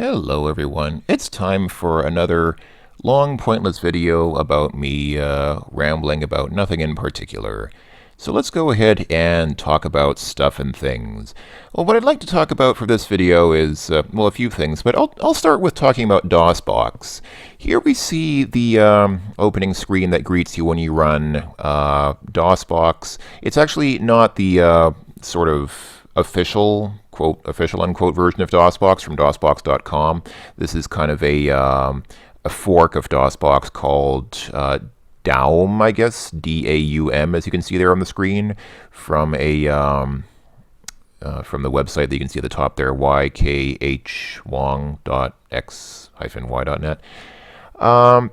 Hello everyone, it's time for another long pointless video about me rambling about nothing in particular. So let's go ahead and talk about stuff and things. Well, what I'd like to talk about for this video is, well, a few things, but I'll start with talking about DOSBox. Here we see the opening screen that greets you when you run DOSBox. It's actually not the sort of official, quote, official unquote version of DOSBox from DOSBox.com. This is kind of a fork of DOSBox called Daum, I guess, D-A-U-M, as you can see there on the screen, from a from the website that you can see at the top there, ykhwong.x-y.net. The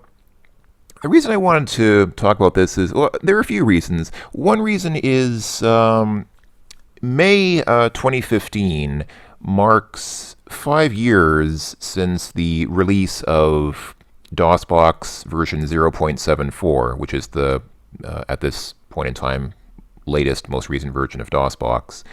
reason I wanted to talk about this is, well, there are a few reasons. One reason is May 2015 marks 5 years since the release of DOSBox version 0.74, which is the, at this point in time, latest, most recent version of DOSBox.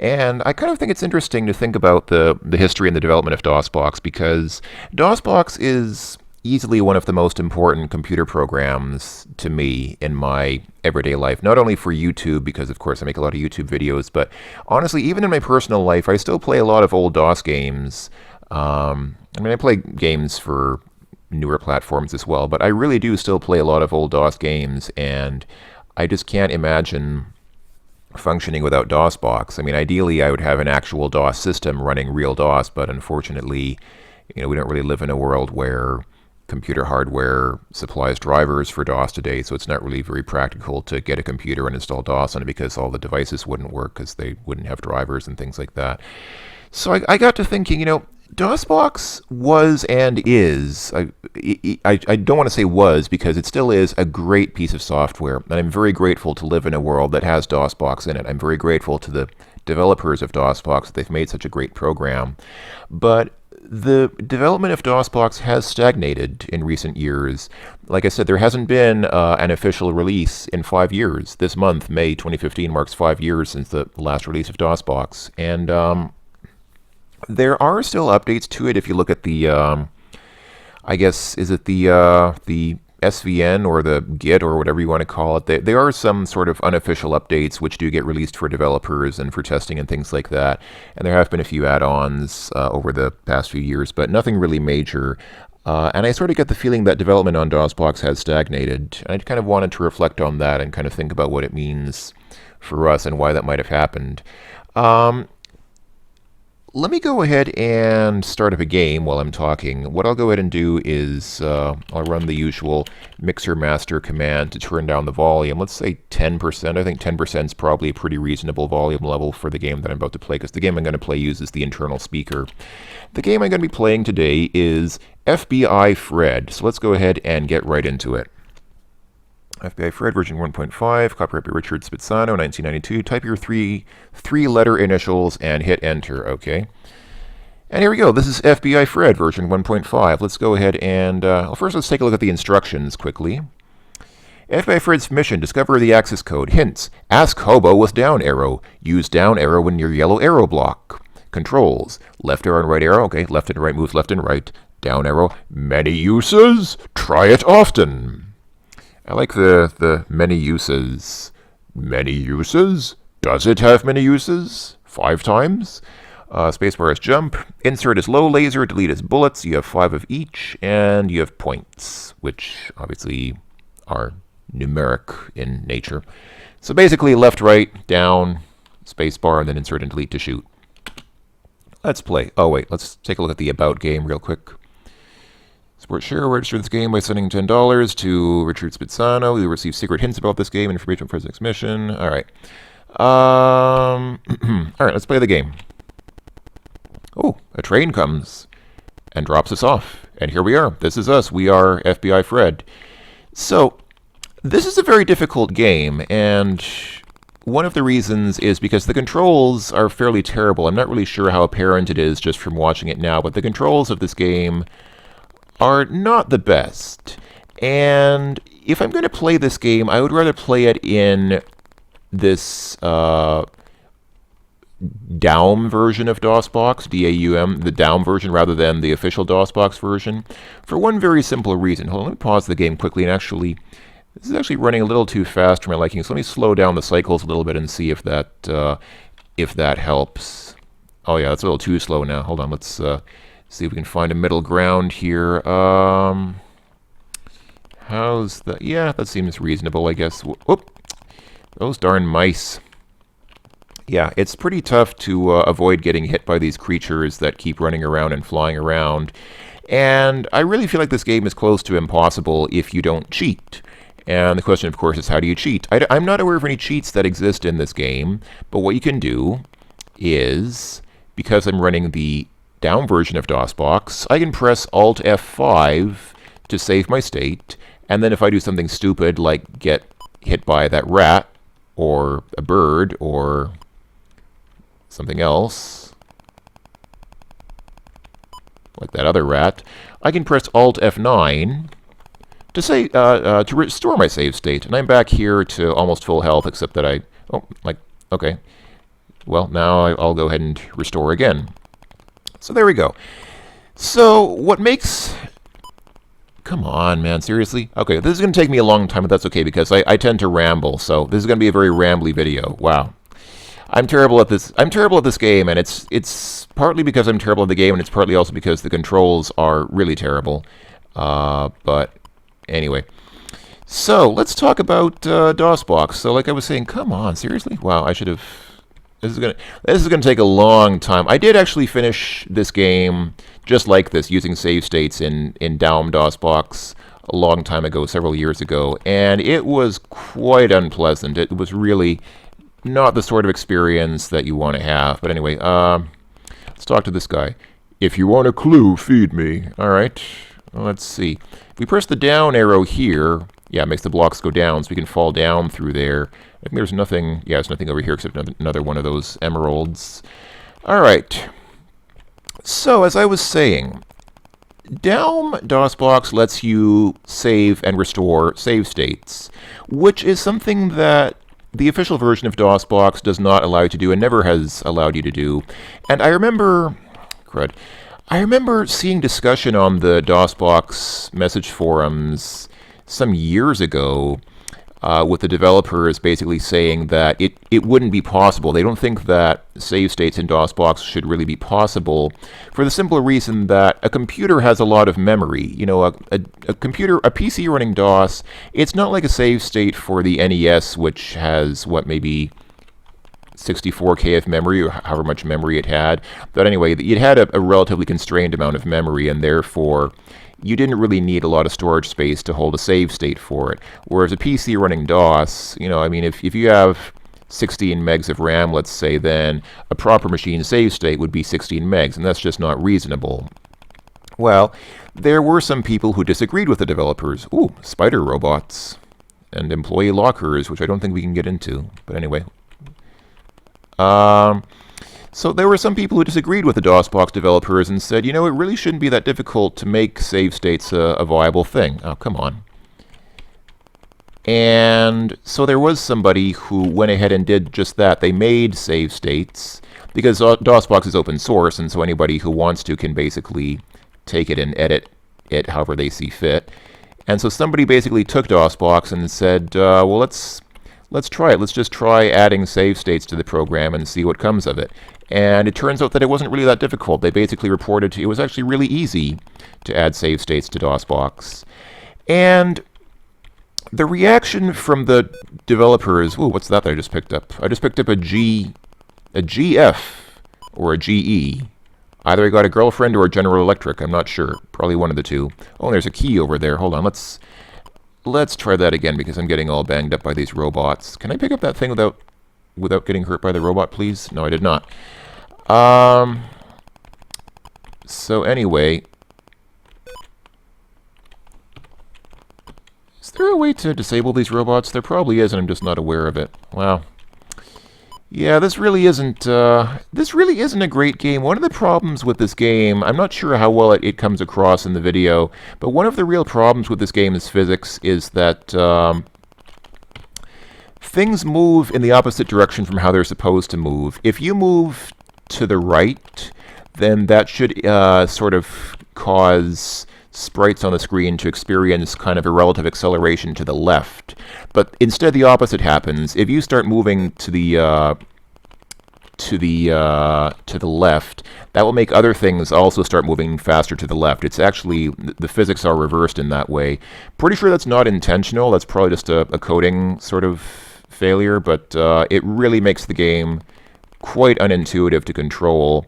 And I kind of think it's interesting to think about the history and the development of DOSBox, because DOSBox is easily one of the most important computer programs to me in my everyday life. Not only for YouTube, because of course I make a lot of YouTube videos, but honestly, even in my personal life, I still play a lot of old DOS games. I mean, I play games for newer platforms as well, but I really do still play a lot of old DOS games, and I just can't imagine functioning without DOSBox. I mean, ideally I would have an actual DOS system running real DOS, but unfortunately, we don't really live in a world where computer hardware supplies drivers for DOS today, so it's not really very practical to get a computer and install DOS on it, because all the devices wouldn't work because they wouldn't have drivers and things like that. So I got to thinking, DOSBox was and is, I don't want to say was, because it still is a great piece of software, and I'm very grateful to live in a world that has DOSBox in it. I'm very grateful to the developers of DOSBox that they've made such a great program. But the development of DOSBox has stagnated in recent years. Like I said, there hasn't been an official release in 5 years. This month, May 2015, marks 5 years since the last release of DOSBox. And there are still updates to it if you look at the, I guess, is it the SVN or the Git or whatever you want to call it. There are some sort of unofficial updates which do get released for developers and for testing and things like that. And there have been a few add-ons over the past few years, but nothing really major. And I sort of get the feeling that development on DOSBox has stagnated. I kind of wanted to reflect on that and kind of think about what it means for us and why that might have happened. Let me go ahead and start up a game while I'm talking. What I'll go ahead and do is I'll run the usual mixer master command to turn down the volume. Let's say 10%. I think 10% is probably a pretty reasonable volume level for the game that I'm about to play, because the game I'm going to play uses the internal speaker. The game I'm going to be playing today is FBI Fred. So let's go ahead and get right into it. FBI Fred version 1.5, copyright by Richard Spitzano, 1992. Type your three-letter initials and hit enter. Okay. And here we go. This is FBI Fred version 1.5. Let's go ahead and, well, first let's take a look at the instructions quickly. FBI Fred's mission: discover the access code. Hints: ask hobo with down arrow. Use down arrow when near yellow arrow block. Controls: left arrow and right arrow. Okay, left and right moves left and right. Down arrow. Many uses. Try it often. I like the many uses. Many uses? Does it have many uses? 5 times? Spacebar is jump. Insert is low laser. Delete is bullets. You have 5 of each. And you have points, which obviously are numeric in nature. So basically left, right, down, spacebar, and then insert and delete to shoot. Let's play. Oh wait, let's take a look at the about game real quick. Support share, register this game by sending $10 to Richard Spitzano. You'll receive secret hints about this game and information for his next mission. All right. All right, let's play the game. Oh, a train comes and drops us off. And here we are. This is us. We are FBI Fred. So, this is a very difficult game, and one of the reasons is because the controls are fairly terrible. I'm not really sure how apparent it is just from watching it now, but the controls of this game are not the best. And if I'm going to play this game, I would rather play it in this Daum version of DOSBox, D-A-U-M, the Daum version rather than the official DOSBox version, for one very simple reason. Hold on, let me pause the game quickly and actually, this is actually running a little too fast for my liking, so let me slow down the cycles a little bit and see if that helps. Oh yeah, that's a little too slow now. Hold on, let's see if we can find a middle ground here. How's that? Yeah, that seems reasonable, I guess. Whoop! Those darn mice. Yeah, it's pretty tough to avoid getting hit by these creatures that keep running around and flying around. And I really feel like this game is close to impossible if you don't cheat. And the question, of course, is how do you cheat? I'm not aware of any cheats that exist in this game, but what you can do is, because I'm running the Daum version of DOSBox, I can press Alt F5 to save my state, and then if I do something stupid like get hit by that rat, or a bird, or something else, like that other rat, I can press Alt F9 to say to restore my save state, and I'm back here to almost full health, except that okay, well now I'll go ahead and restore again. So there we go. So what makes... Come on, man, seriously? Okay, this is going to take me a long time, but that's okay, because I tend to ramble, so this is going to be a very rambly video. Wow. I'm terrible at this. I'm terrible at this game, and it's partly because I'm terrible at the game, and it's partly also because the controls are really terrible. But anyway. So, let's talk about DOSBox. So, like I was saying, come on, seriously? Wow, I should have... This is gonna take a long time. I did actually finish this game just like this, using save states in Daum DOSBox a long time ago, several years ago, and it was quite unpleasant. It was really not the sort of experience that you want to have. But anyway, let's talk to this guy. If you want a clue, feed me. All right, well, let's see. If we press the down arrow here, yeah, it makes the blocks go down, so we can fall down through there. I think there's nothing, yeah, there's nothing over here except another one of those emeralds. All right. So, as I was saying, Daum DOSBox lets you save and restore save states, which is something that the official version of DOSBox does not allow you to do and never has allowed you to do. And I remember, I remember seeing discussion on the DOSBox message forums some years ago with the developers basically saying that it wouldn't be possible. They don't think that save states in DOSBox should really be possible for the simple reason that a computer has a lot of memory. You know, a computer, a PC running DOS, it's not like a save state for the NES, which has, what, maybe 64K of memory, or however much memory it had. But anyway, it had a relatively constrained amount of memory, and therefore you didn't really need a lot of storage space to hold a save state for it. Whereas a PC running DOS, you know, I mean, if you have 16 megs of RAM, let's say, then a proper machine save state would be 16 megs, and that's just not reasonable. Well, there were some people who disagreed with the developers. Ooh, spider robots and employee lockers, which I don't think we can get into. But anyway. So there were some people who disagreed with the DOSBox developers and said, you know, it really shouldn't be that difficult to make save states a viable thing. Oh, come on. And so there was somebody who went ahead and did just that. They made save states, because DOSBox is open source, and so anybody who wants to can basically take it and edit it however they see fit. And so somebody basically took DOSBox and said, well, let's try it. Let's just try adding save states to the program and see what comes of it. And it turns out that it wasn't really that difficult. They basically reported it was actually really easy to add save states to DOSBox. And the reaction from the developers, ooh, what's that I just picked up? I just picked up a GF or a GE. Either I got a girlfriend or a General Electric, I'm not sure. Probably one of the two. Oh, there's a key over there. Hold on, let's try that again, because I'm getting all banged up by these robots. Can I pick up that thing without getting hurt by the robot, please? No, I did not. So anyway, is there a way to disable these robots? There probably is, and I'm just not aware of it. Wow. Yeah, this really isn't a great game. One of the problems with this game, I'm not sure how well it comes across in the video, but one of the real problems with this game's physics is that things move in the opposite direction from how they're supposed to move. If you move to the right, then that should sort of cause sprites on the screen to experience kind of a relative acceleration to the left. But instead, the opposite happens. If you start moving to the left, that will make other things also start moving faster to the left. It's actually, the physics are reversed in that way. Pretty sure that's not intentional. That's probably just a coding sort of failure, but it really makes the game quite unintuitive to control.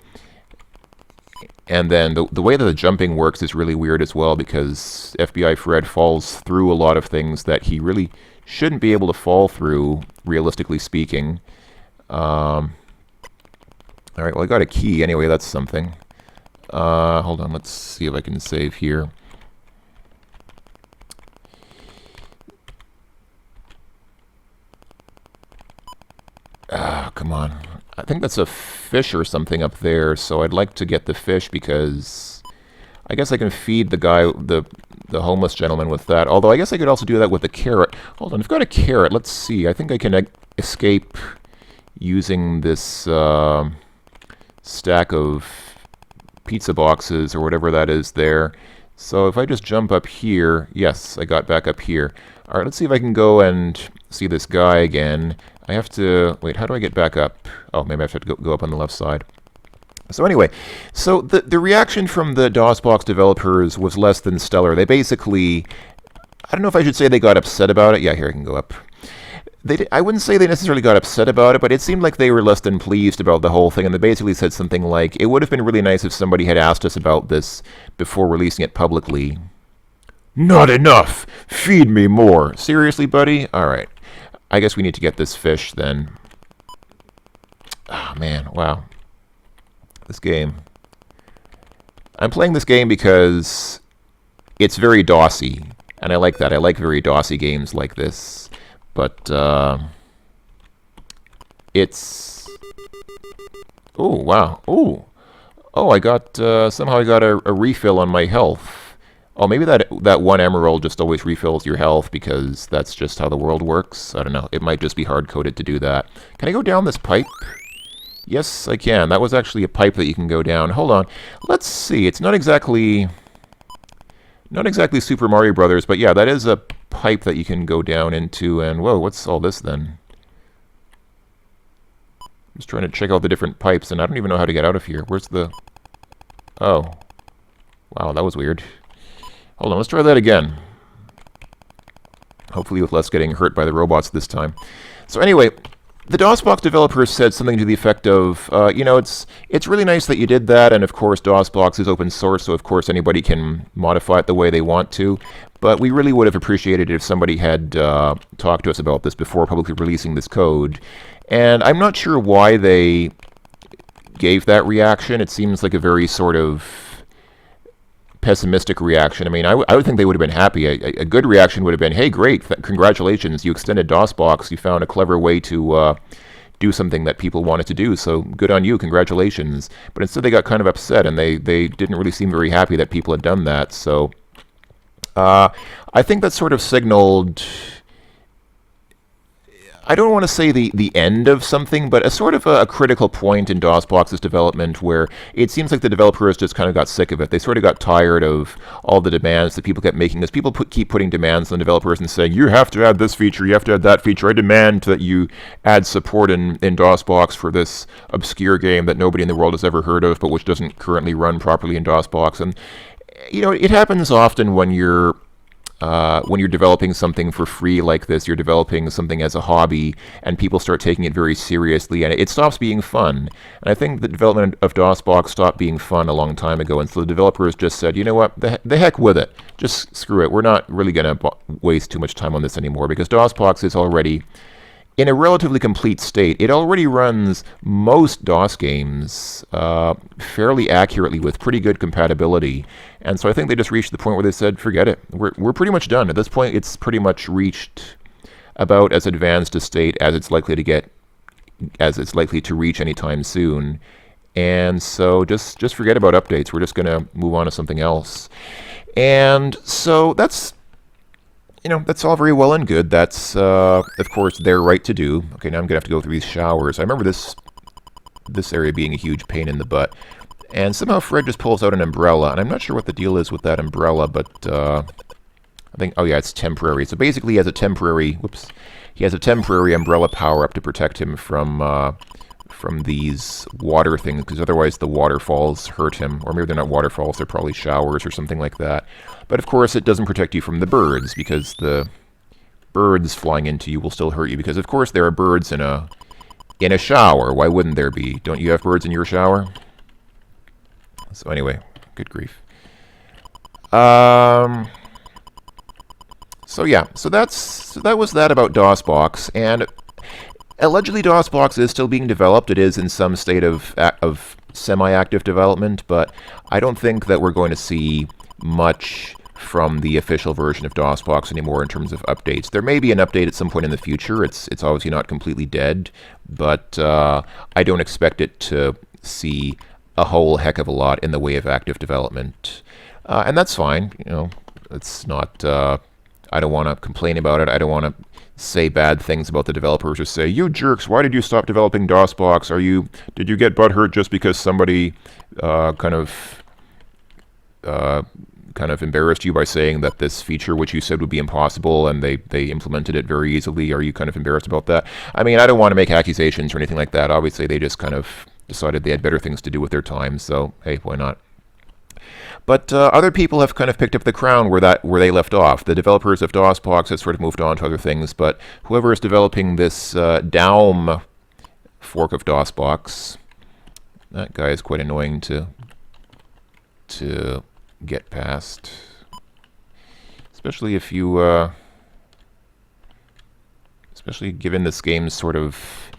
And then the way that the jumping works is really weird as well, because FBI Fred falls through a lot of things that he really shouldn't be able to fall through, realistically speaking. All right, well, I got a key anyway. That's something. Hold on, let's see if I can save here. Come on. I think that's a fish or something up there, so I'd like to get the fish because I guess I can feed the guy, the homeless gentleman with that. Although I guess I could also do that with the carrot. Hold on, I've got a carrot. Let's see. I think I can escape using this stack of pizza boxes or whatever that is there. So if I just jump up here, yes, I got back up here. All right, let's see if I can go and see this guy again. I have to, wait, how do I get back up? Oh, maybe I have to go up on the left side. So anyway, so the reaction from the DOSBox developers was less than stellar. They basically, I don't know if I should say they got upset about it. Yeah, here I can go up. I wouldn't say they necessarily got upset about it, but it seemed like they were less than pleased about the whole thing, and they basically said something like, it would have been really nice if somebody had asked us about this before releasing it publicly. Not enough! Feed me more! Seriously, buddy? Alright. I guess we need to get this fish, then. Oh, man. Wow. This game. I'm playing this game because it's very DOSy, and I like that. I like very DOSy games like this. But, it's... Oh, wow. Oh, I got, somehow I got a refill on my health. Oh, maybe that one emerald just always refills your health because that's just how the world works. I don't know. It might just be hard-coded to do that. Can I go down this pipe? Yes, I can. That was actually a pipe that you can go down. Hold on. Let's see. It's not exactly Super Mario Brothers, but yeah, that is a pipe that you can go down into. And whoa, what's all this then? I'm just trying to check out the different pipes, and I don't even know how to get out of here. Where's the... Oh. Wow, that was weird. Hold on, let's try that again. Hopefully with less getting hurt by the robots this time. So anyway, the DOSBox developers said something to the effect of, you know, it's really nice that you did that, and of course DOSBox is open source, so of course anybody can modify it the way they want to. But we really would have appreciated it if somebody had talked to us about this before publicly releasing this code. And I'm not sure why they gave that reaction. It seems like a very sort of pessimistic reaction. I mean, I would think they would have been happy. A good reaction would have been, hey, great, congratulations, you extended DOSBox, you found a clever way to do something that people wanted to do, so good on you, congratulations. But instead they got kind of upset, and they didn't really seem very happy that people had done that. So I think that sort of signaled, I don't want to say the end of something, but a sort of a critical point in DOSBox's development where it seems like the developers just kind of got sick of it. They sort of got tired of all the demands that people kept making. As people keep putting demands on developers and saying, you have to add this feature, you have to add that feature. I demand that you add support in DOSBox for this obscure game that nobody in the world has ever heard of, but which doesn't currently run properly in DOSBox. And, you know, it happens often when you're developing something for free like this, you're developing something as a hobby, and people start taking it very seriously, and it stops being fun. And I think the development of DOSBox stopped being fun a long time ago, and so the developers just said, you know what, the heck with it. Just screw it. We're not really going to waste too much time on this anymore, because DOSBox is already in a relatively complete state. It already runs most DOS games fairly accurately with pretty good compatibility. And so I think they just reached the point where they said, forget it. We're pretty much done. At this point, it's pretty much reached about as advanced a state as it's likely to reach anytime soon. And so just forget about updates. We're just going to move on to something else. And so that's you know, that's all very well and good. That's, of course, their right to do. Okay, now I'm going to have to go through these showers. I remember this area being a huge pain in the butt. And somehow Fred just pulls out an umbrella, and I'm not sure what the deal is with that umbrella, but I think, oh yeah, it's temporary. So basically he has a temporary, he has a temporary umbrella power-up to protect him from these water things, because otherwise the waterfalls hurt him. Or maybe they're not waterfalls, they're probably showers or something like that. But of course it doesn't protect you from the birds, because the birds flying into you will still hurt you, because of course there are birds in a shower. Why wouldn't there be? Don't you have birds in your shower? So anyway, good grief. So yeah, so that was that about DOSBox, and allegedly DOSBox is still being developed. It is in some state of semi-active development, but I don't think that we're going to see much from the official version of DOSBox anymore in terms of updates. There may be an update at some point in the future. It's obviously not completely dead, but I don't expect it to see a whole heck of a lot in the way of active development. And that's fine. You know, it's not... I don't want to complain about it. I don't want to say bad things about the developers or say, you jerks, why did you stop developing DOSBox? Did you get butthurt just because somebody kind of embarrassed you by saying that this feature, which you said would be impossible, and they implemented it very easily? Are you kind of embarrassed about that? I mean, I don't want to make accusations or anything like that. Obviously, they just kind of decided they had better things to do with their time, so hey, why not? But other people have kind of picked up the crown where they left off. The developers of DOSBox have sort of moved on to other things, but whoever is developing this Daum fork of DOSBox, that guy is quite annoying to get past, especially if you, especially given this game's sort of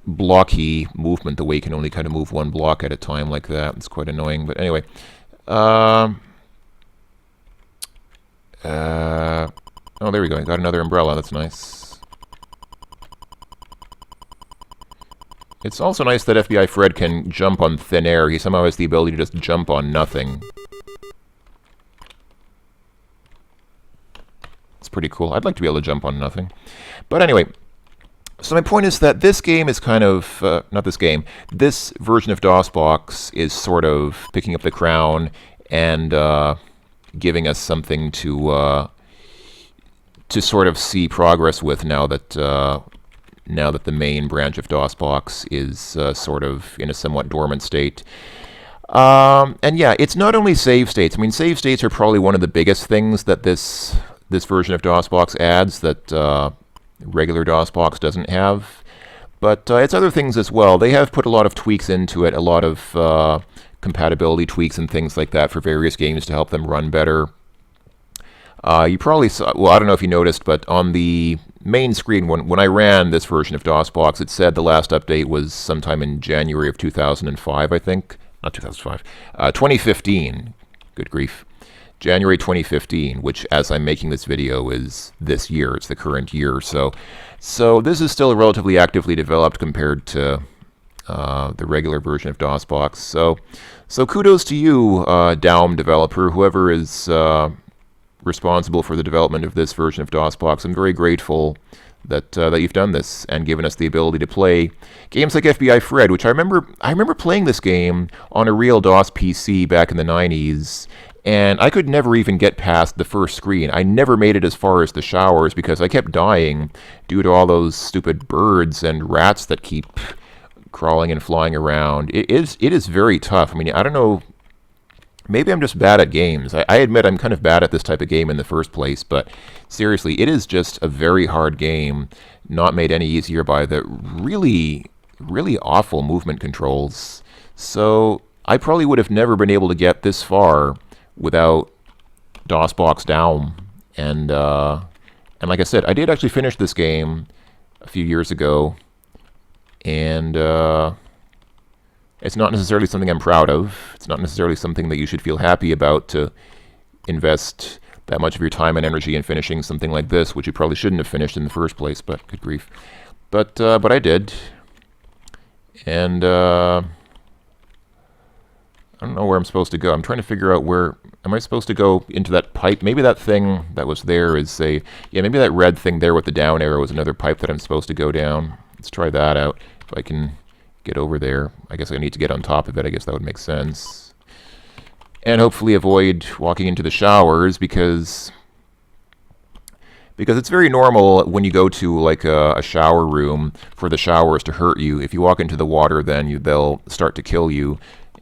blocky movement, the way you can only kind of move one block at a time like that. It's quite annoying, but anyway. Oh, there we go. Got another umbrella. That's nice. It's also nice that FBI Fred can jump on thin air. He somehow has the ability to just jump on nothing. It's pretty cool. I'd like to be able to jump on nothing. But anyway, so my point is that this game is kind of, not this game, this version of DOSBox is sort of picking up the crown and giving us something to sort of see progress with now that the main branch of DOSBox is sort of in a somewhat dormant state. And yeah, it's not only save states. I mean, save states are probably one of the biggest things that this version of DOSBox adds that regular DOSBox doesn't have, but it's other things as well. They have put a lot of tweaks into it, a lot of compatibility tweaks and things like that for various games to help them run better. You probably saw, well, I don't know if you noticed, but on the main screen, when I ran this version of DOSBox, it said the last update was sometime in January of 2005, I think. Not 2005. 2015. Good grief. January 2015, which, as I'm making this video, is this year. It's the current year. So this is still relatively actively developed compared to the regular version of DOSBox. So kudos to you, Daum developer, whoever is responsible for the development of this version of DOSBox. I'm very grateful that you've done this and given us the ability to play games like FBI Fred, which I remember playing this game on a real DOS PC back in the 90s. And I could never even get past the first screen. I never made it as far as the showers because I kept dying due to all those stupid birds and rats that keep crawling and flying around. It is very tough. I mean, I don't know. Maybe I'm just bad at games. I admit I'm kind of bad at this type of game in the first place, but seriously, it is just a very hard game, not made any easier by the really, really awful movement controls. So I probably would have never been able to get this far without DOSBox Daum. And like I said, I did actually finish this game a few years ago, and it's not necessarily something I'm proud of. It's not necessarily something that you should feel happy about, to invest that much of your time and energy in finishing something like this, which you probably shouldn't have finished in the first place, but good grief. But I did. And I don't know where I'm supposed to go. I'm trying to figure out where... Am I supposed to go into that pipe? Maybe that thing that was there is a... Yeah, maybe that red thing there with the down arrow is another pipe that I'm supposed to go down. Let's try that out. If I can get over there. I guess I need to get on top of it. I guess that would make sense. And hopefully avoid walking into the showers because it's very normal when you go to like a shower room for the showers to hurt you. If you walk into the water, then they'll start to kill you.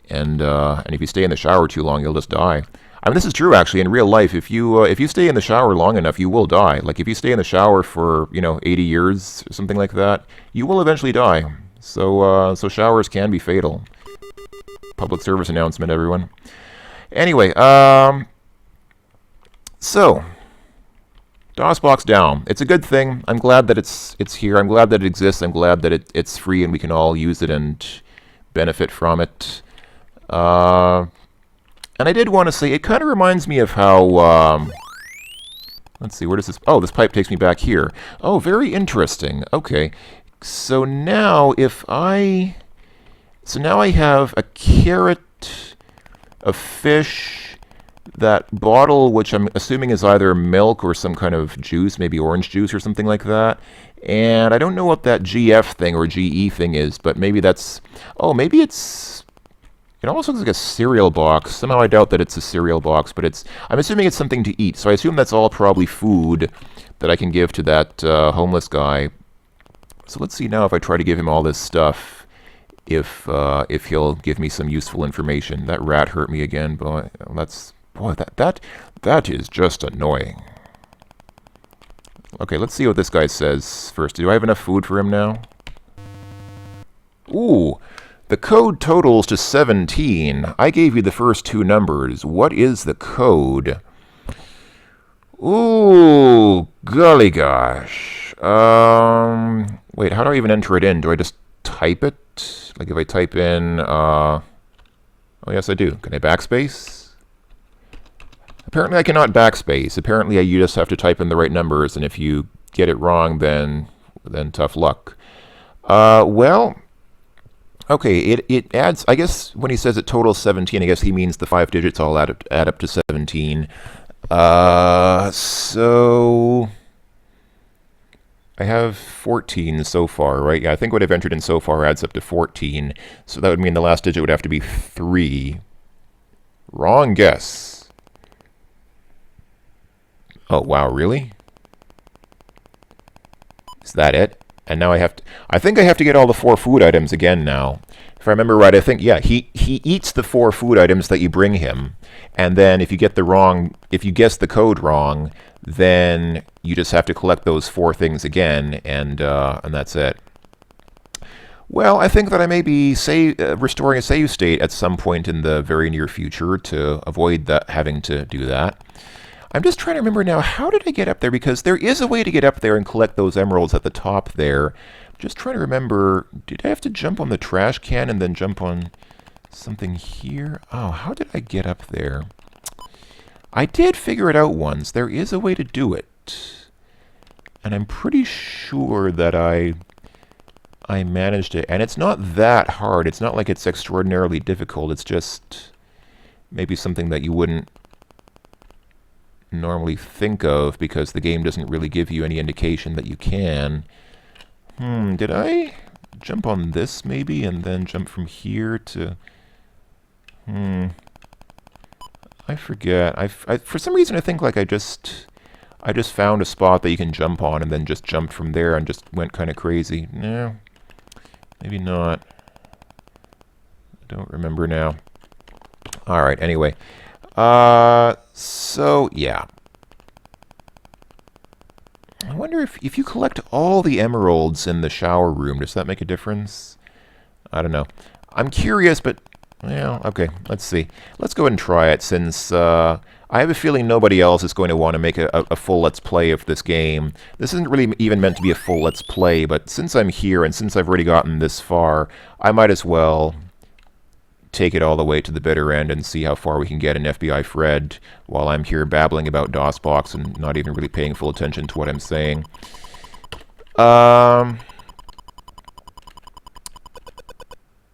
And if you stay in the shower too long, you'll just die. I mean, this is true actually in real life. If you stay in the shower long enough, you will die. Like if you stay in the shower for 80 years or something like that, you will eventually die. So showers can be fatal. Public service announcement, everyone. Anyway, so DOSBox Daum. It's a good thing. I'm glad that it's here. I'm glad that it exists. I'm glad that it's free and we can all use it and benefit from it. And I did want to say, it kind of reminds me of how, let's see, where does this, oh, this pipe takes me back here. Oh, very interesting. Okay, so now I have a carrot, a fish, that bottle, which I'm assuming is either milk or some kind of juice, maybe orange juice or something like that. And I don't know what that GF thing or GE thing is, but maybe that's, oh, maybe it's, it almost looks like a cereal box. Somehow I doubt that it's a cereal box, but I'm assuming it's something to eat. So I assume that's all probably food that I can give to that homeless guy. So let's see now if I try to give him all this stuff, if he'll give me some useful information. That rat hurt me again, boy. That is just annoying. Okay, let's see what this guy says first. Do I have enough food for him now? Ooh. The code totals to 17. I gave you the first two numbers. What is the code? Ooh, golly gosh. Wait, how do I even enter it in? Do I just type it? Like if I type in, oh yes I do. Can I backspace? Apparently I cannot backspace. Apparently you just have to type in the right numbers, and if you get it wrong, then tough luck. Well... Okay, it adds, I guess when he says it totals 17, I guess he means the 5 digits all add up to 17. So I have 14 so far, right? Yeah, I think what I've entered in so far adds up to 14. So that would mean the last digit would have to be 3. Wrong guess. Oh, wow, really? Is that it? And now I think I have to get all the 4 food items again now. If I remember right, I think, yeah, he eats the 4 food items that you bring him. And then if you guess the code wrong, then you just have to collect those 4 things again, and that's it. Well, I think that I may be restoring a save state at some point in the very near future to avoid having to do that. I'm just trying to remember now, how did I get up there? Because there is a way to get up there and collect those emeralds at the top there. I'm just trying to remember, did I have to jump on the trash can and then jump on something here? Oh, how did I get up there? I did figure it out once. There is a way to do it. And I'm pretty sure that I managed it. And it's not that hard. It's not like it's extraordinarily difficult. It's just maybe something that you wouldn't normally think of because the game doesn't really give you any indication that you can. Did I jump on this maybe and then jump from here to... I forget. For some reason I think like I just found a spot that you can jump on and then just jumped from there and just went kind of crazy. No, maybe not. I don't remember now. Alright, anyway. So, yeah. I wonder if you collect all the emeralds in the shower room, does that make a difference? I don't know. I'm curious, but, well, okay, let's see. Let's go ahead and try it, since I have a feeling nobody else is going to want to make a full Let's Play of this game. This isn't really even meant to be a full Let's Play, but since I'm here and since I've already gotten this far, I might as well take it all the way to the bitter end and see how far we can get in FBI Fred while I'm here babbling about DOSBox and not even really paying full attention to what I'm saying.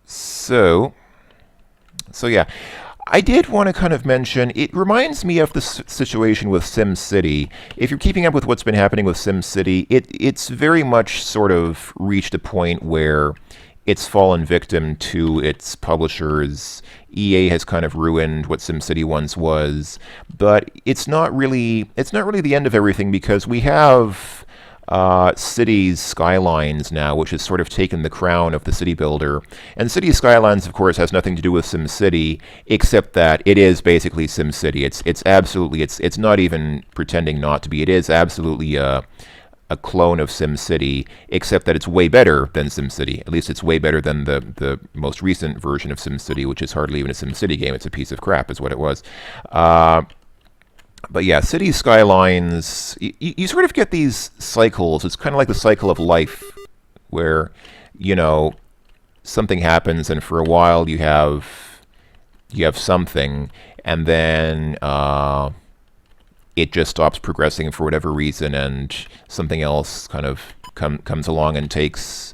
So So yeah, I did want to kind of mention, it reminds me of the situation with SimCity. If you're keeping up with what's been happening with SimCity, it's very much sort of reached a point where it's fallen victim to its publishers. EA has kind of ruined what SimCity once was, but it's not really the end of everything, because we have Cities Skylines now, which has sort of taken the crown of the city builder. And Cities Skylines, of course, has nothing to do with SimCity, except that it is basically SimCity. It's absolutely, it's not even pretending not to be. It is absolutely a clone of SimCity, except that it's way better than SimCity. At least it's way better than the most recent version of SimCity, which is hardly even a SimCity game. It's a piece of crap, is what it was. But yeah, City Skylines, you sort of get these cycles. It's kind of like the cycle of life, where, you know, something happens, and for a while you have something, and then it just stops progressing for whatever reason, and something else kind of comes along and takes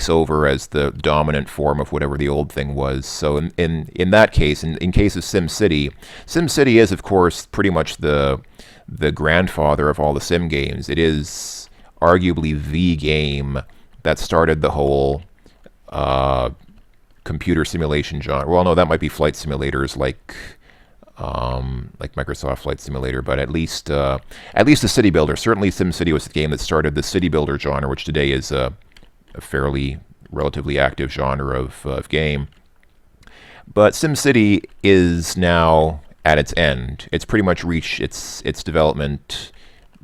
over as the dominant form of whatever the old thing was. So in that case, in case of SimCity, SimCity is, of course, pretty much the grandfather of all the sim games. It is arguably the game that started the whole computer simulation genre. Well, no, that might be flight simulators like Microsoft Flight Simulator, but at least the city builder. Certainly, SimCity was the game that started the city builder genre, which today is a fairly relatively active genre of game. But SimCity is now at its end. It's pretty much reached its development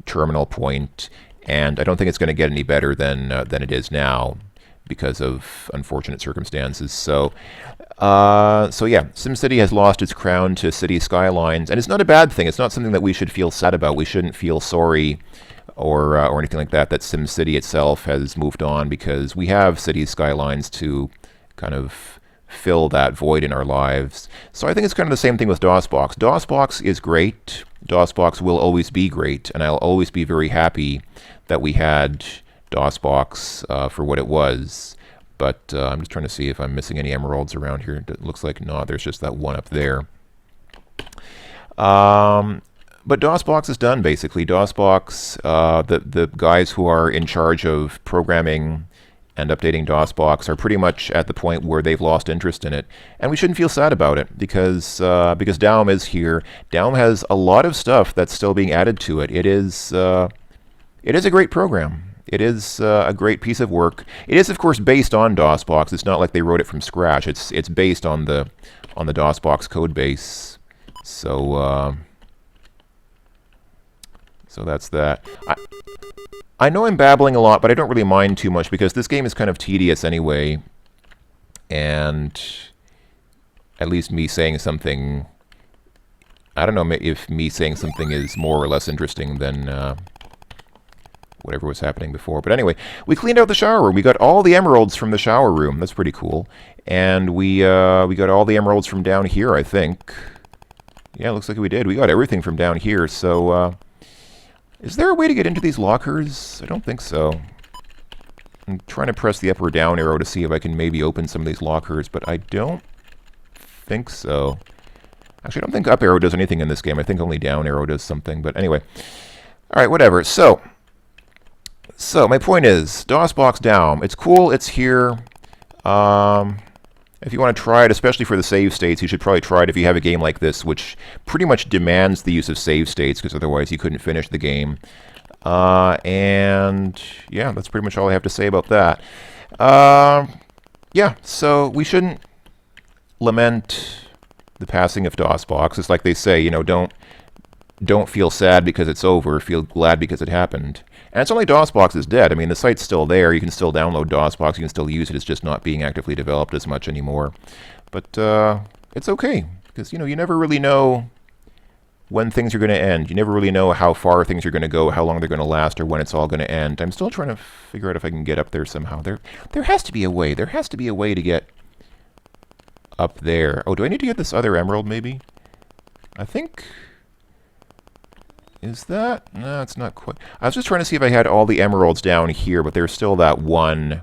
terminal point, and I don't think it's going to get any better than it is now, because of unfortunate circumstances. So yeah, SimCity has lost its crown to City Skylines, and it's not a bad thing. It's not something that we should feel sad about. We shouldn't feel sorry or anything like that SimCity itself has moved on, because we have City Skylines to kind of fill that void in our lives. So I think it's kind of the same thing with DOSBox. DOSBox is great. DOSBox will always be great, and I'll always be very happy that we had DOSBox for what it was. But I'm just trying to see if I'm missing any emeralds around here. It looks like not. There's just that one up there. But DOSBox is done, basically. DOSBox, the guys who are in charge of programming and updating DOSBox are pretty much at the point where they've lost interest in it. And we shouldn't feel sad about it, because Daum is here. Daum has a lot of stuff that's still being added to it. It is a great program. It is a great piece of work. It is, of course, based on DOSBox. It's not like they wrote it from scratch. It's based on the DOSBox code base. So that's that. I know I'm babbling a lot, but I don't really mind too much, because this game is kind of tedious anyway. And at least me saying something, I don't know if me saying something is more or less interesting than whatever was happening before. But anyway, we cleaned out the shower room. We got all the emeralds from the shower room. That's pretty cool. And we got all the emeralds from down here, I think. Yeah, looks like we did. We got everything from down here. So is there a way to get into these lockers? I don't think so. I'm trying to press the up or down arrow to see if I can maybe open some of these lockers, but I don't think so. Actually, I don't think up arrow does anything in this game. I think only down arrow does something. But anyway. All right, whatever. So my point is, DOSBox Daum. It's cool. It's here. If you want to try it, especially for the save states, you should probably try it if you have a game like this, which pretty much demands the use of save states, because otherwise you couldn't finish the game. And yeah, that's pretty much all I have to say about that. Yeah, so we shouldn't lament the passing of DOSBox. It's like they say, you know, don't feel sad because it's over, feel glad because it happened. And it's only DOSBox is dead. I mean, the site's still there. You can still download DOSBox. You can still use it. It's just not being actively developed as much anymore. But it's okay, because, you know, you never really know when things are going to end. You never really know how far things are going to go, how long they're going to last, or when it's all going to end. I'm still trying to figure out if I can get up there somehow. There has to be a way. There has to be a way to get up there. Oh, do I need to get this other emerald, maybe? I think... Is that? No, it's not quite. I was just trying to see if I had all the emeralds down here, but there's still that one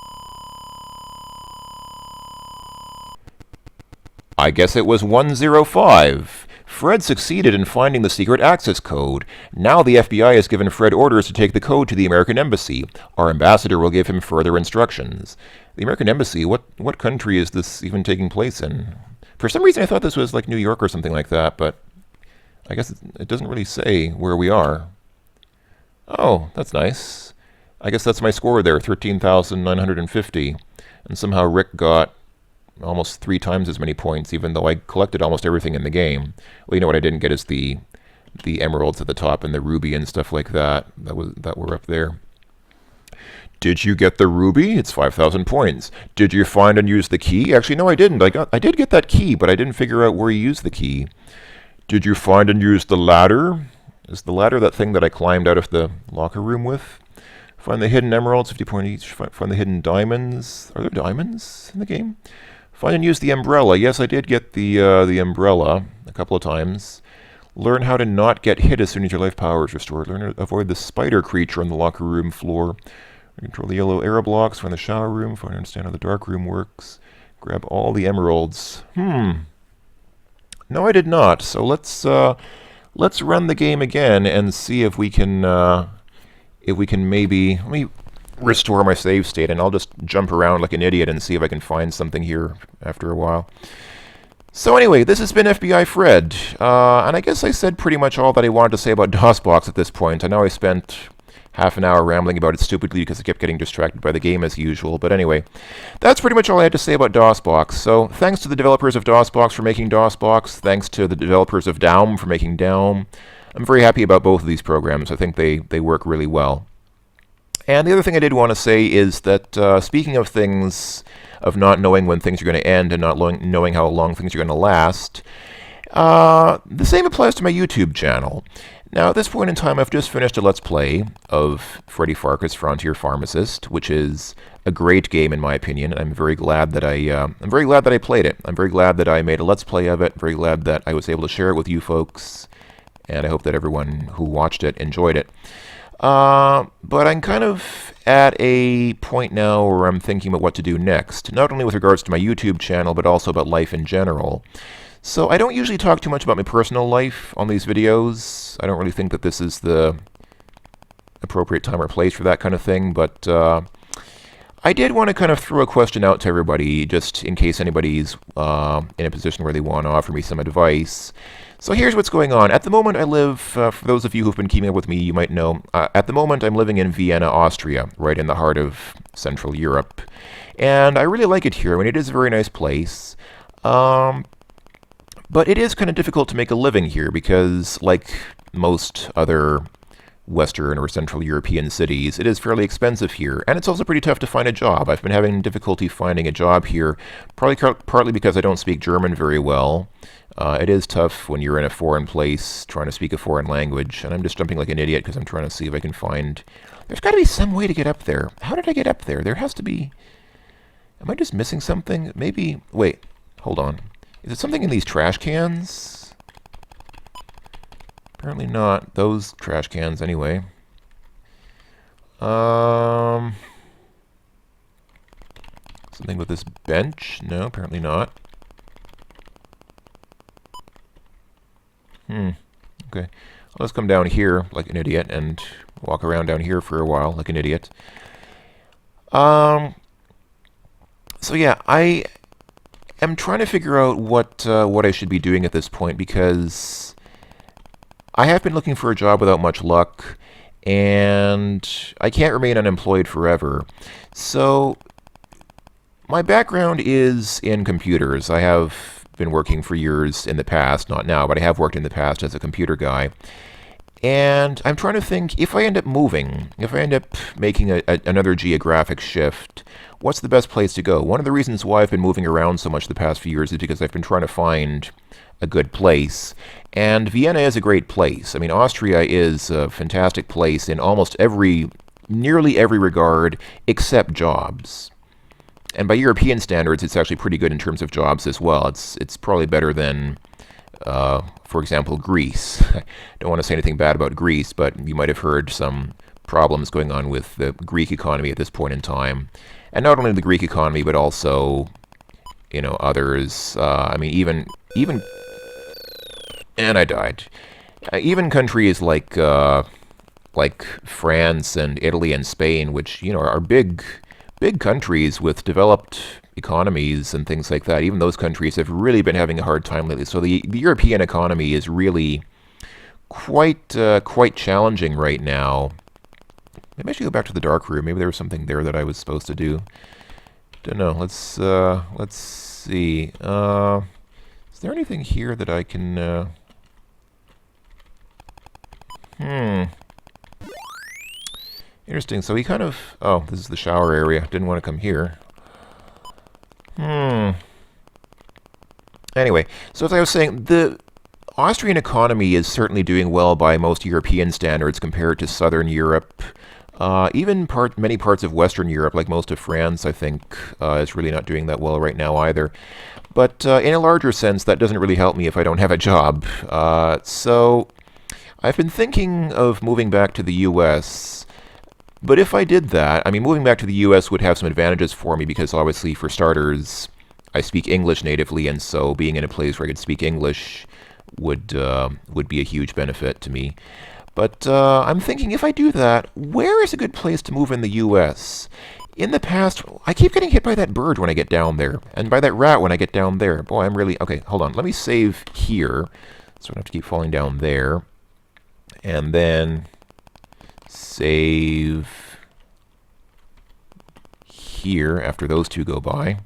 I guess it was 105. Fred succeeded in finding the secret access code. Now the FBI has given Fred orders to take the code to the American Embassy. Our ambassador will give him further instructions. The American Embassy? What country is this even taking place in? For some reason I thought this was like New York or something like that, but I guess it doesn't really say where we are. Oh, that's nice. I guess that's my score there, 13,950. And somehow Rick got almost 3 times as many points, even though I collected almost everything in the game. Well, you know what I didn't get is the emeralds at the top and the ruby and stuff like that that were up there. Did you get the ruby? It's 5,000 points. Did you find and use the key? Actually, no, I didn't. I did get that key, but I didn't figure out where you used the key. Did you find and use the ladder? Is the ladder that thing that I climbed out of the locker room with? Find the hidden emeralds, 50 points each. Find the hidden diamonds. Are there diamonds in the game? Find and use the umbrella. Yes, I did get the umbrella a couple of times. Learn how to not get hit as soon as your life power is restored. Learn to avoid the spider creature on the locker room floor. Control the yellow arrow blocks. Find the shower room. Find and understand how the dark room works. Grab all the emeralds. No, I did not. So let's run the game again and see if we can maybe, let me restore my save state, and I'll just jump around like an idiot and see if I can find something here after a while. So anyway, this has been FBI Fred, and I guess I said pretty much all that I wanted to say about DOSBox at this point. I know I spent half an hour rambling about it stupidly because I kept getting distracted by the game as usual, but anyway, that's pretty much all I had to say about DOSBox. So thanks to the developers of DOSBox for making DOSBox, thanks to the developers of Daum for making Daum. I'm very happy about both of these programs. I think they work really well. And the other thing I did want to say is that speaking of things, of not knowing when things are going to end and not knowing how long things are going to last, the same applies to my YouTube channel. Now, at this point in time, I've just finished a Let's Play of Freddy Farkas Frontier Pharmacist, which is a great game in my opinion, and I'm very glad that I played it. I'm very glad that I made a Let's Play of it. Very glad that I was able to share it with you folks, and I hope that everyone who watched it enjoyed it. But I'm kind of at a point now where I'm thinking about what to do next, not only with regards to my YouTube channel, but also about life in general. So I don't usually talk too much about my personal life on these videos. I don't really think that this is the appropriate time or place for that kind of thing, but I did want to kind of throw a question out to everybody, just in case anybody's in a position where they want to offer me some advice. So here's what's going on. At the moment I live, for those of you who've been keeping up with me, you might know, at the moment I'm living in Vienna, Austria, right in the heart of Central Europe. And I really like it here. I mean, it is a very nice place. But it is kind of difficult to make a living here because, like most other Western or Central European cities, it is fairly expensive here, and it's also pretty tough to find a job. I've been having difficulty finding a job here, partly because I don't speak German very well. It is tough when you're in a foreign place trying to speak a foreign language, and I'm just jumping like an idiot because I'm trying to see if I can find... There's got to be some way to get up there. How did I get up there? There has to be... Am I just missing something? Maybe... Wait, hold on. Is it something in these trash cans? Apparently not. Those trash cans, anyway. Something with this bench? No, apparently not. Okay. Let's come down here like an idiot and walk around down here for a while like an idiot. So yeah, I am trying to figure out what I should be doing at this point, because I have been looking for a job without much luck, and I can't remain unemployed forever. So my background is in computers. I have been working for years in the past, not now, but I have worked in the past as a computer guy. And I'm trying to think, if I end up moving, if I end up making another geographic shift, what's the best place to go? One of the reasons why I've been moving around so much the past few years is because I've been trying to find a good place. And Vienna is a great place. I mean, Austria is a fantastic place in nearly every regard, except jobs. And by European standards, it's actually pretty good in terms of jobs as well. It's probably better than, for example, Greece. I don't want to say anything bad about Greece, but you might have heard some problems going on with the Greek economy at this point in time. And not only the Greek economy, but also you know, others. I mean, even, and I died. Even countries like France and Italy and Spain, which, you know, are big countries with developed economies and things like that. Even those countries have really been having a hard time lately. So the European economy is really quite challenging right now. Maybe I should go back to the dark room. Maybe there was something there that I was supposed to do. Don't know. Let's see. Is there anything here that I can? Interesting. So he kind of... Oh, this is the shower area. Didn't want to come here. Anyway, so as I was saying, the Austrian economy is certainly doing well by most European standards compared to Southern Europe. Even many parts of Western Europe, like most of France, I think, is really not doing that well right now either. But in a larger sense, that doesn't really help me if I don't have a job. So I've been thinking of moving back to the US. But if I did that, I mean, moving back to the US would have some advantages for me because obviously, for starters, I speak English natively, and so being in a place where I could speak English would be a huge benefit to me. But I'm thinking, if I do that, where is a good place to move in the US? In the past, I keep getting hit by that bird when I get down there, and by that rat when I get down there. Boy, I'm really... Okay, hold on. Let me save here, so I don't have to keep falling down there. And then save here after those two go by.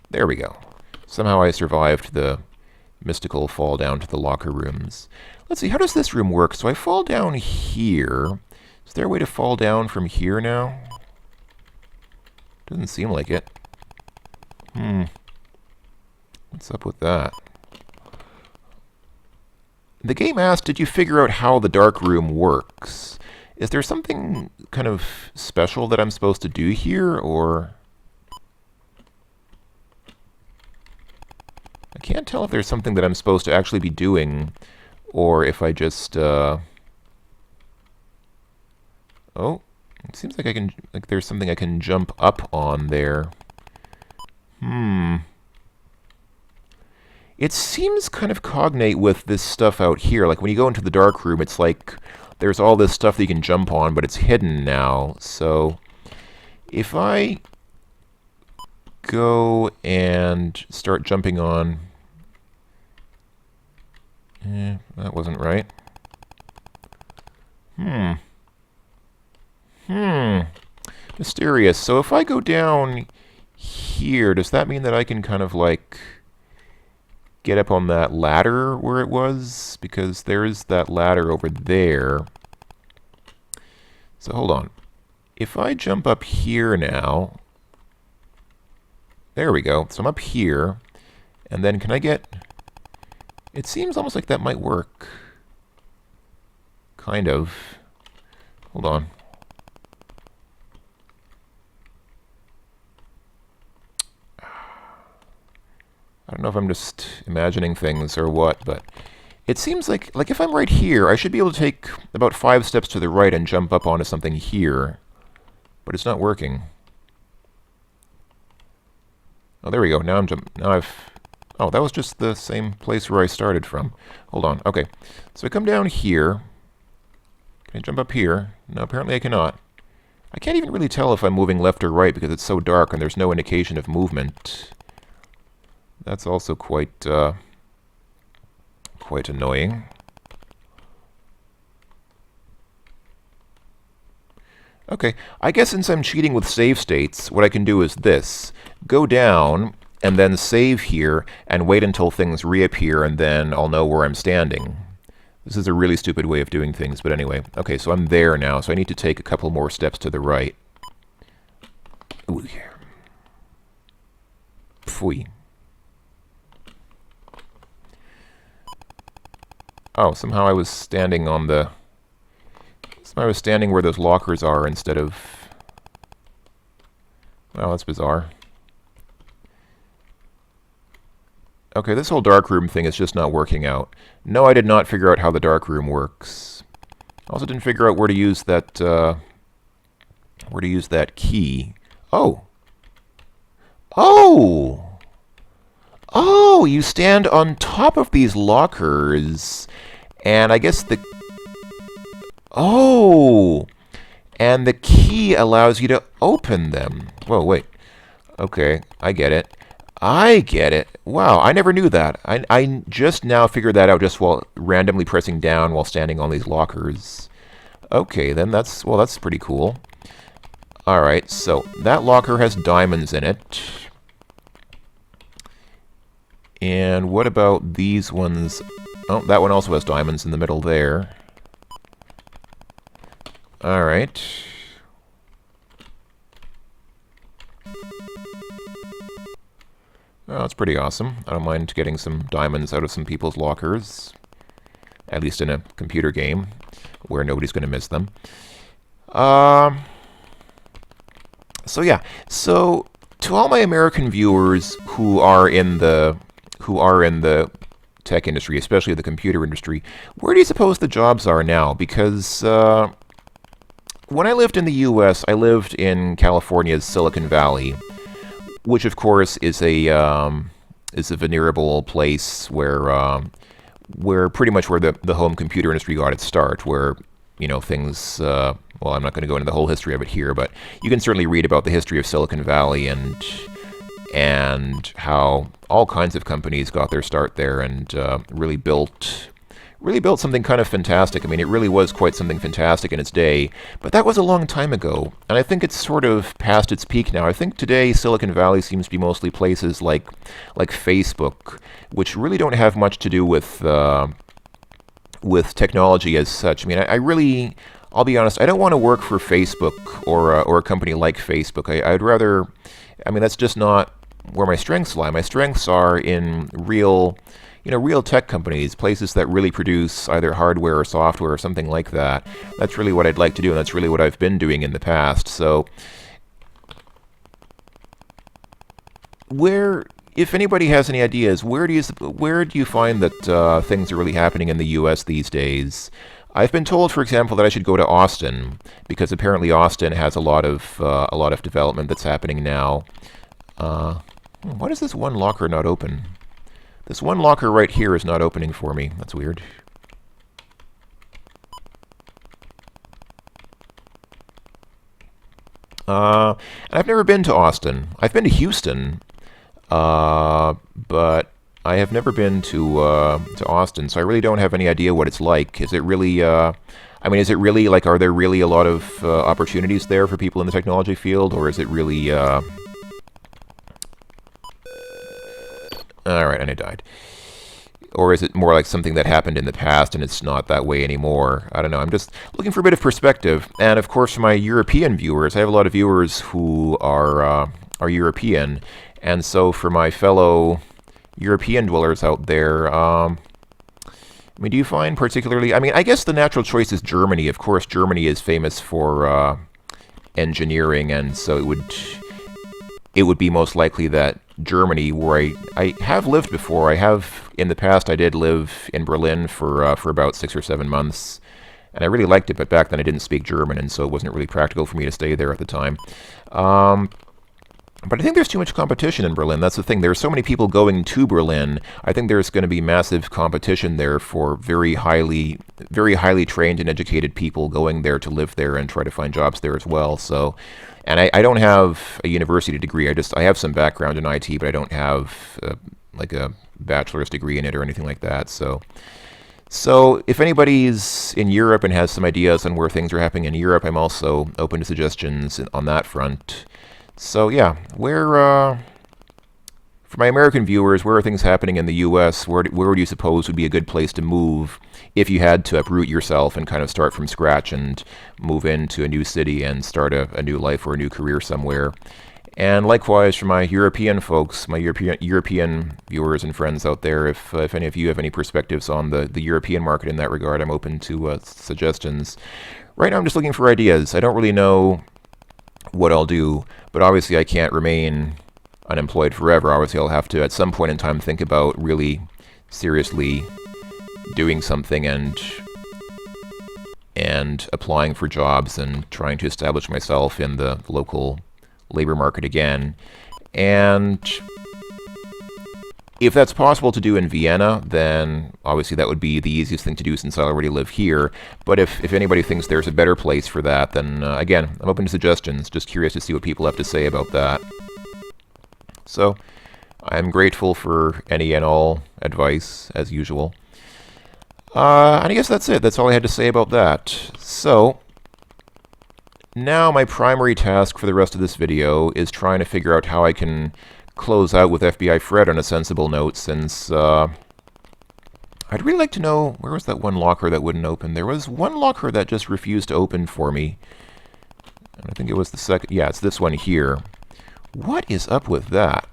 There we go. Somehow I survived the mystical fall down to the locker rooms. Let's see, how does this room work? So I fall down here. Is there a way to fall down from here now? Doesn't seem like it. What's up with that? The game asked, did you figure out how the dark room works? Is there something kind of special that I'm supposed to do here, or... I can't tell if there's something that I'm supposed to actually be doing, or if I just, Oh, it seems like I can, like there's something I can jump up on there. It seems kind of cognate with this stuff out here. Like when you go into the dark room, it's like there's all this stuff that you can jump on, but it's hidden now. So if I go and start jumping on... that wasn't right. Mysterious. So if I go down here, does that mean that I can kind of like get up on that ladder where it was? Because there is that ladder over there. So hold on. If I jump up here now... There we go. So I'm up here. And then can I get... It seems almost like that might work. Kind of. Hold on. I don't know if I'm just imagining things or what, but it seems like if I'm right here, I should be able to take about 5 steps to the right and jump up onto something here. But it's not working. Oh, there we go. Now I've... Oh, that was just the same place where I started from. Hold on. Okay. So I come down here. Can I jump up here? No, apparently I cannot. I can't even really tell if I'm moving left or right because it's so dark and there's no indication of movement. That's also quite annoying. Okay, I guess since I'm cheating with save states, what I can do is this. Go down, and then save here, and wait until things reappear, and then I'll know where I'm standing. This is a really stupid way of doing things, but anyway. Okay, so I'm there now, so I need to take a couple more steps to the right. Ooh, yeah. Pfui. Oh, somehow I was standing on the... Somehow I was standing where those lockers are instead of... Well, that's bizarre. Okay, this whole darkroom thing is just not working out. No, I did not figure out how the darkroom works. I also didn't figure out where to use that key. Oh! Oh! Oh, you stand on top of these lockers, and I guess the... Oh! And the key allows you to open them. Whoa, wait. Okay, I get it. I get it. Wow, I never knew that. I just now figured that out just while randomly pressing down while standing on these lockers. Okay, then that's pretty cool. Alright, so that locker has diamonds in it. And what about these ones? Oh, that one also has diamonds in the middle there. Alright. Oh, that's pretty awesome. I don't mind getting some diamonds out of some people's lockers. At least in a computer game, where nobody's going to miss them. So yeah. So, to all my American viewers who are in the tech industry, especially the computer industry, where do you suppose the jobs are now? Because when I lived in the U.S., I lived in California's Silicon Valley, which of course is a venerable place where pretty much where the home computer industry got its start, where things. Well, I'm not going to go into the whole history of it here, but you can certainly read about the history of Silicon Valley and how all kinds of companies got their start there and really built something kind of fantastic. I mean, it really was quite something fantastic in its day, but that was a long time ago, and I think it's sort of past its peak now. I think today Silicon Valley seems to be mostly places like Facebook, which really don't have much to do with technology as such. I mean, I'll be honest, I don't want to work for Facebook or a company like Facebook. I'd rather, I mean, that's just not where my strengths lie. My strengths are in real tech companies, places that really produce either hardware or software or something like that. That's really what I'd like to do, and that's really what I've been doing in the past. So, if anybody has any ideas, where do you find that things are really happening in the U.S. these days? I've been told, for example, that I should go to Austin because apparently Austin has a lot of development that's happening now. Why does this one locker not open? This one locker right here is not opening for me. That's weird. And I've never been to Austin. I've been to Houston, but I have never been to Austin, so I really don't have any idea what it's like. Is it really? I mean, is it really like? Are there really a lot of opportunities there for people in the technology field, or is it really? All right, and I died. Or is it more like something that happened in the past and it's not that way anymore? I don't know. I'm just looking for a bit of perspective. And of course, for my European viewers, I have a lot of viewers who are European, and so for my fellow European dwellers out there, I mean, do you find particularly? I mean, I guess the natural choice is Germany. Of course, Germany is famous for engineering, and so it would be most likely that Germany, where I have lived before. In the past, I did live in Berlin for about 6 or 7 months, and I really liked it, but back then I didn't speak German, and so it wasn't really practical for me to stay there at the time. But I think there's too much competition in Berlin. That's the thing. There are so many people going to Berlin. I think there's going to be massive competition there for very highly trained and educated people going there to live there and try to find jobs there as well. So, and I don't have a university degree. I have some background in IT, but I don't have like a bachelor's degree in it or anything like that. So if anybody's in Europe and has some ideas on where things are happening in Europe, I'm also open to suggestions on that front. So yeah, for my American viewers, where are things happening in the U.S.? Where would you suppose would be a good place to move if you had to uproot yourself and kind of start from scratch and move into a new city and start a new life or a new career somewhere? And likewise for my European folks, my European viewers and friends out there, if any of you have any perspectives on the European market in that regard, I'm open to suggestions. Right now I'm just looking for ideas. I don't really know what I'll do, but obviously I can't remain unemployed forever. Obviously I'll have to at some point in time think about really seriously doing something and applying for jobs and trying to establish myself in the local labor market again. And If that's possible to do in Vienna, then obviously that would be the easiest thing to do since I already live here. But if anybody thinks there's a better place for that, then again, I'm open to suggestions. Just curious to see what people have to say about that. So, I'm grateful for any and all advice, as usual. And I guess that's it. That's all I had to say about that. So, now my primary task for the rest of this video is trying to figure out how I can close out with FBI Fred on a sensible note, since I'd really like to know, where was that one locker that wouldn't open? There was one locker that just refused to open for me. And I think it was the second, yeah, it's this one here. What is up with that?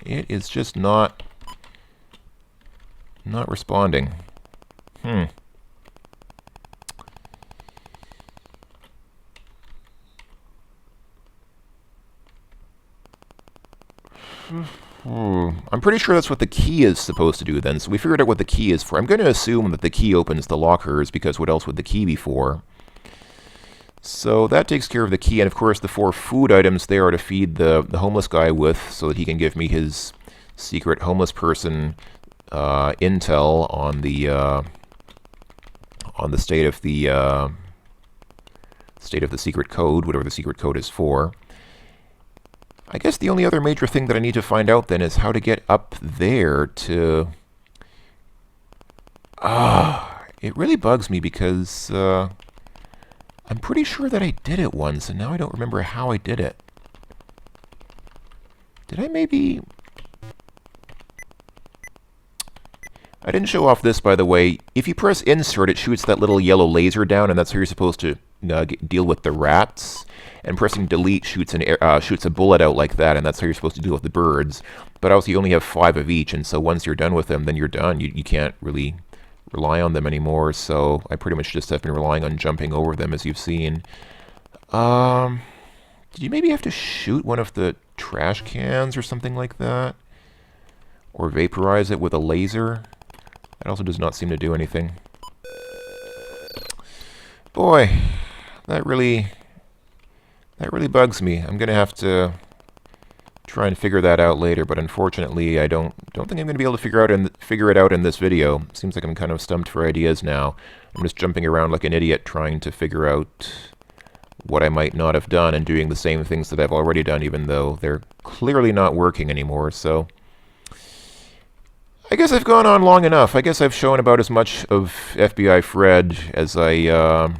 It is just not responding. I'm pretty sure that's what the key is supposed to do then, so we figured out what the key is for. I'm going to assume that the key opens the lockers, because what else would the key be for? So that takes care of the key, and of course the 4 food items there are to feed the homeless guy with, so that he can give me his secret homeless person intel on the state of the secret code, whatever the secret code is for. I guess the only other major thing that I need to find out then is how to get up there to... it really bugs me because I'm pretty sure that I did it once, and now I don't remember how I did it. Did I maybe... I didn't show off this, by the way. If you press insert, it shoots that little yellow laser down, and that's how you're supposed to deal with the rats. And pressing delete shoots a bullet out like that, and that's how you're supposed to deal with the birds. But also, you only have 5 of each, and so once you're done with them, then you're done. You can't really rely on them anymore, so I pretty much just have been relying on jumping over them, as you've seen. Did you maybe have to shoot one of the trash cans or something like that? Or vaporize it with a laser? That also does not seem to do anything. Boy, that really bugs me. I'm going to have to try and figure that out later, but unfortunately I don't think I'm going to be able to figure it out in this video. Seems like I'm kind of stumped for ideas now. I'm just jumping around like an idiot trying to figure out what I might not have done and doing the same things that I've already done, even though they're clearly not working anymore. So I guess I've gone on long enough. I guess I've shown about as much of FBI Fred as I...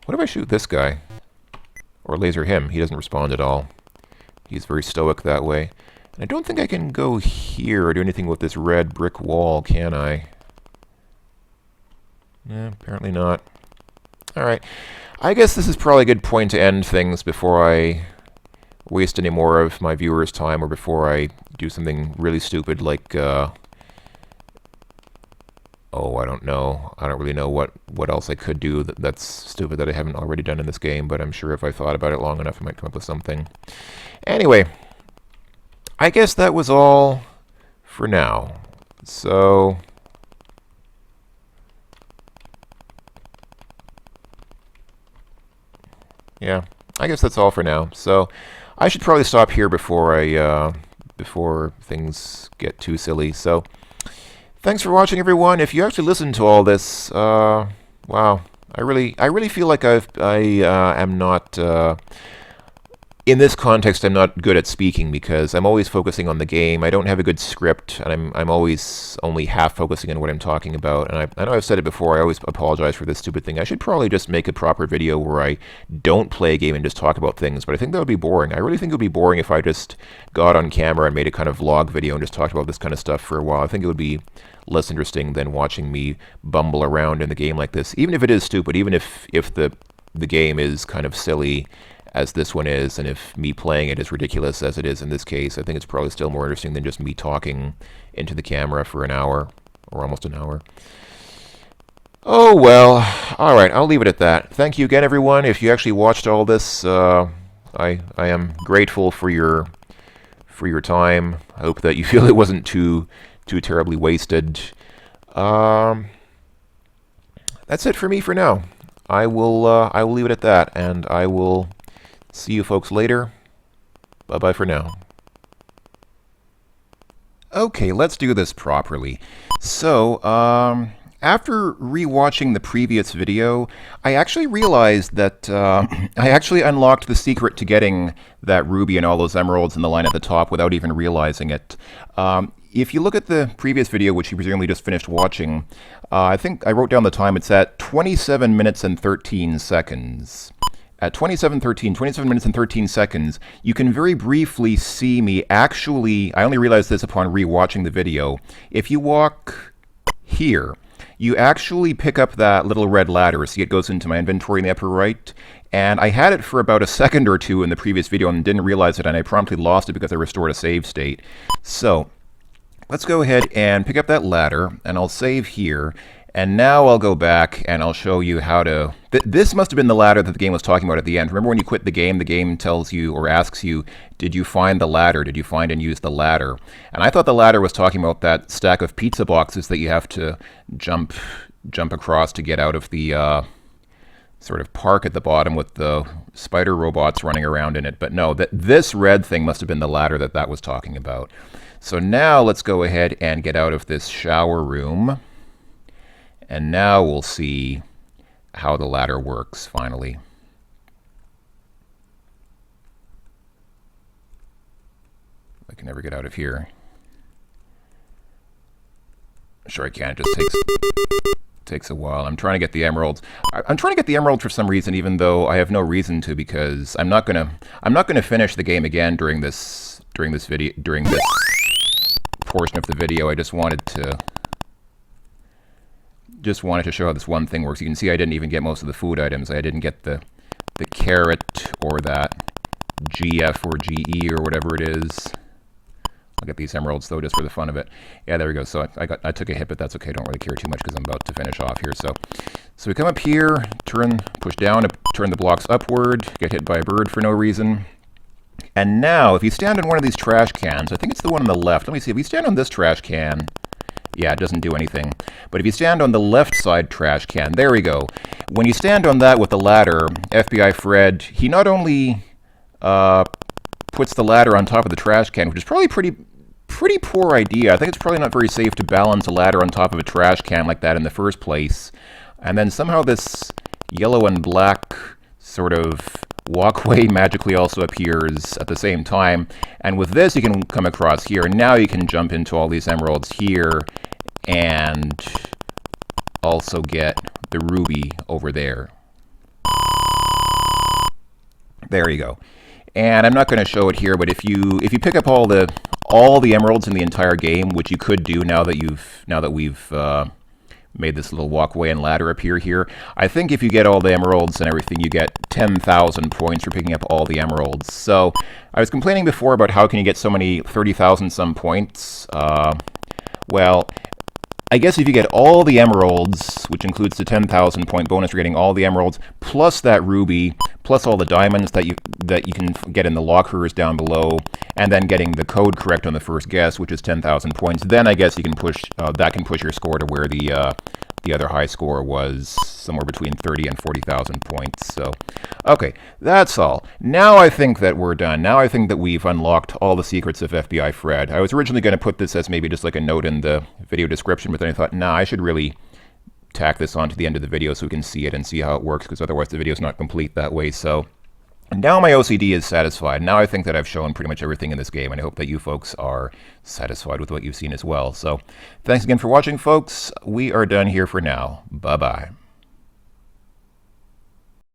What if I shoot this guy? Or laser him? He doesn't respond at all. He's very stoic that way. And I don't think I can go here or do anything with this red brick wall, can I? Apparently not. Alright. I guess this is probably a good point to end things before I waste any more of my viewers' time, or before I do something really stupid like... Oh, I don't know. I don't really know what else I could do that's stupid that I haven't already done in this game, but I'm sure if I thought about it long enough, I might come up with something. Anyway, I guess that was all for now. So... yeah, I guess that's all for now. So I should probably stop here before before things get too silly. So... thanks for watching, everyone. If you actually listened to all this, wow, I really feel like I am not in this context. I'm not good at speaking because I'm always focusing on the game. I don't have a good script, and I'm always only half focusing on what I'm talking about. And I know I've said it before. I always apologize for this stupid thing. I should probably just make a proper video where I don't play a game and just talk about things. But I think that would be boring. I really think it would be boring if I just got on camera and made a kind of vlog video and just talked about this kind of stuff for a while. I think it would be less interesting than watching me bumble around in the game like this, even if it is stupid, even if the game is kind of silly as this one is, and if me playing it is ridiculous as it is in this case. I think it's probably still more interesting than just me talking into the camera for an hour, or almost an hour. Oh well, alright, I'll leave it at that. Thank you again, everyone. If you actually watched all this, I am grateful for your time. I hope that you feel it wasn't too terribly wasted. That's it for me for now. I will leave it at that, and I will see you folks later. Bye-bye for now. Okay, let's do this properly. So, after rewatching the previous video, I actually realized that I actually unlocked the secret to getting that ruby and all those emeralds in the line at the top without even realizing it. If you look at the previous video, which you presumably just finished watching, I think I wrote down the time. It's at 27 minutes and 13 seconds. At 27 minutes and 13 seconds, you can very briefly see me actually, I only realized this upon rewatching the video. If you walk here, you actually pick up that little red ladder. See, it goes into my inventory in the upper right. And I had it for about a second or two in the previous video and didn't realize it, and I promptly lost it because I restored a save state. So, let's go ahead and pick up that ladder, and I'll save here. And now I'll go back and I'll show you how to... This must have been the ladder that the game was talking about at the end. Remember when you quit the game tells you or asks you, did you find the ladder? Did you find and use the ladder? And I thought the ladder was talking about that stack of pizza boxes that you have to jump across to get out of the sort of park at the bottom with the spider robots running around in it. But no, this red thing must have been the ladder that was talking about. So now let's go ahead and get out of this shower room. And now we'll see how the ladder works, finally. I can never get out of here. Sure I can, it just takes a while. I'm trying to get the emeralds. I'm trying to get the emeralds for some reason, even though I have no reason to, because I'm not gonna finish the game again during this portion of the video. I just wanted to show how this one thing works. You can see I didn't even get most of the food items. I didn't get the carrot or that GF or GE or whatever it is. I'll get these emeralds though just for the fun of it. Yeah, there we go. So I took a hit, but that's okay. I don't really care too much because I'm about to finish off here. So we come up here, push down, turn the blocks upward, get hit by a bird for no reason. And now if you stand on one of these trash cans, I think it's the one on the left. Let me see. If you stand on this trash can, yeah, it doesn't do anything. But if you stand on the left side trash can, there we go. When you stand on that with the ladder, FBI Fred, he not only puts the ladder on top of the trash can, which is probably pretty poor idea. I think it's probably not very safe to balance a ladder on top of a trash can like that in the first place. And then somehow this yellow and black sort of walkway magically also appears at the same time. And with this, you can come across here. And now you can jump into all these emeralds here and also get the ruby over there. There you go. And I'm not going to show it here, but if you pick up all the emeralds in the entire game, which you could do now that we've made this little walkway and ladder appear here, I think if you get all the emeralds and everything, you get 10,000 points for picking up all the emeralds. So I was complaining before about how can you get so many 30,000 some points. Well, I guess if you get all the emeralds, which includes the 10,000 point bonus for getting all the emeralds, plus that ruby, plus all the diamonds that you can get in the lockers down below, and then getting the code correct on the first guess, which is 10,000 points, then I guess you can push that can push your score to where the other high score was somewhere between 30 and 40,000 points. So, okay, that's all. Now I think that we're done. Now I think that we've unlocked all the secrets of FBI Fred. I was originally going to put this as maybe just like a note in the video description, but then I thought, nah, I should really tack this on to the end of the video so we can see it and see how it works, because otherwise the video's not complete that way. So now my OCD is satisfied. Now I think that I've shown pretty much everything in this game, and I hope that you folks are satisfied with what you've seen as well. So thanks again for watching, folks. We are done here for now. Bye-bye.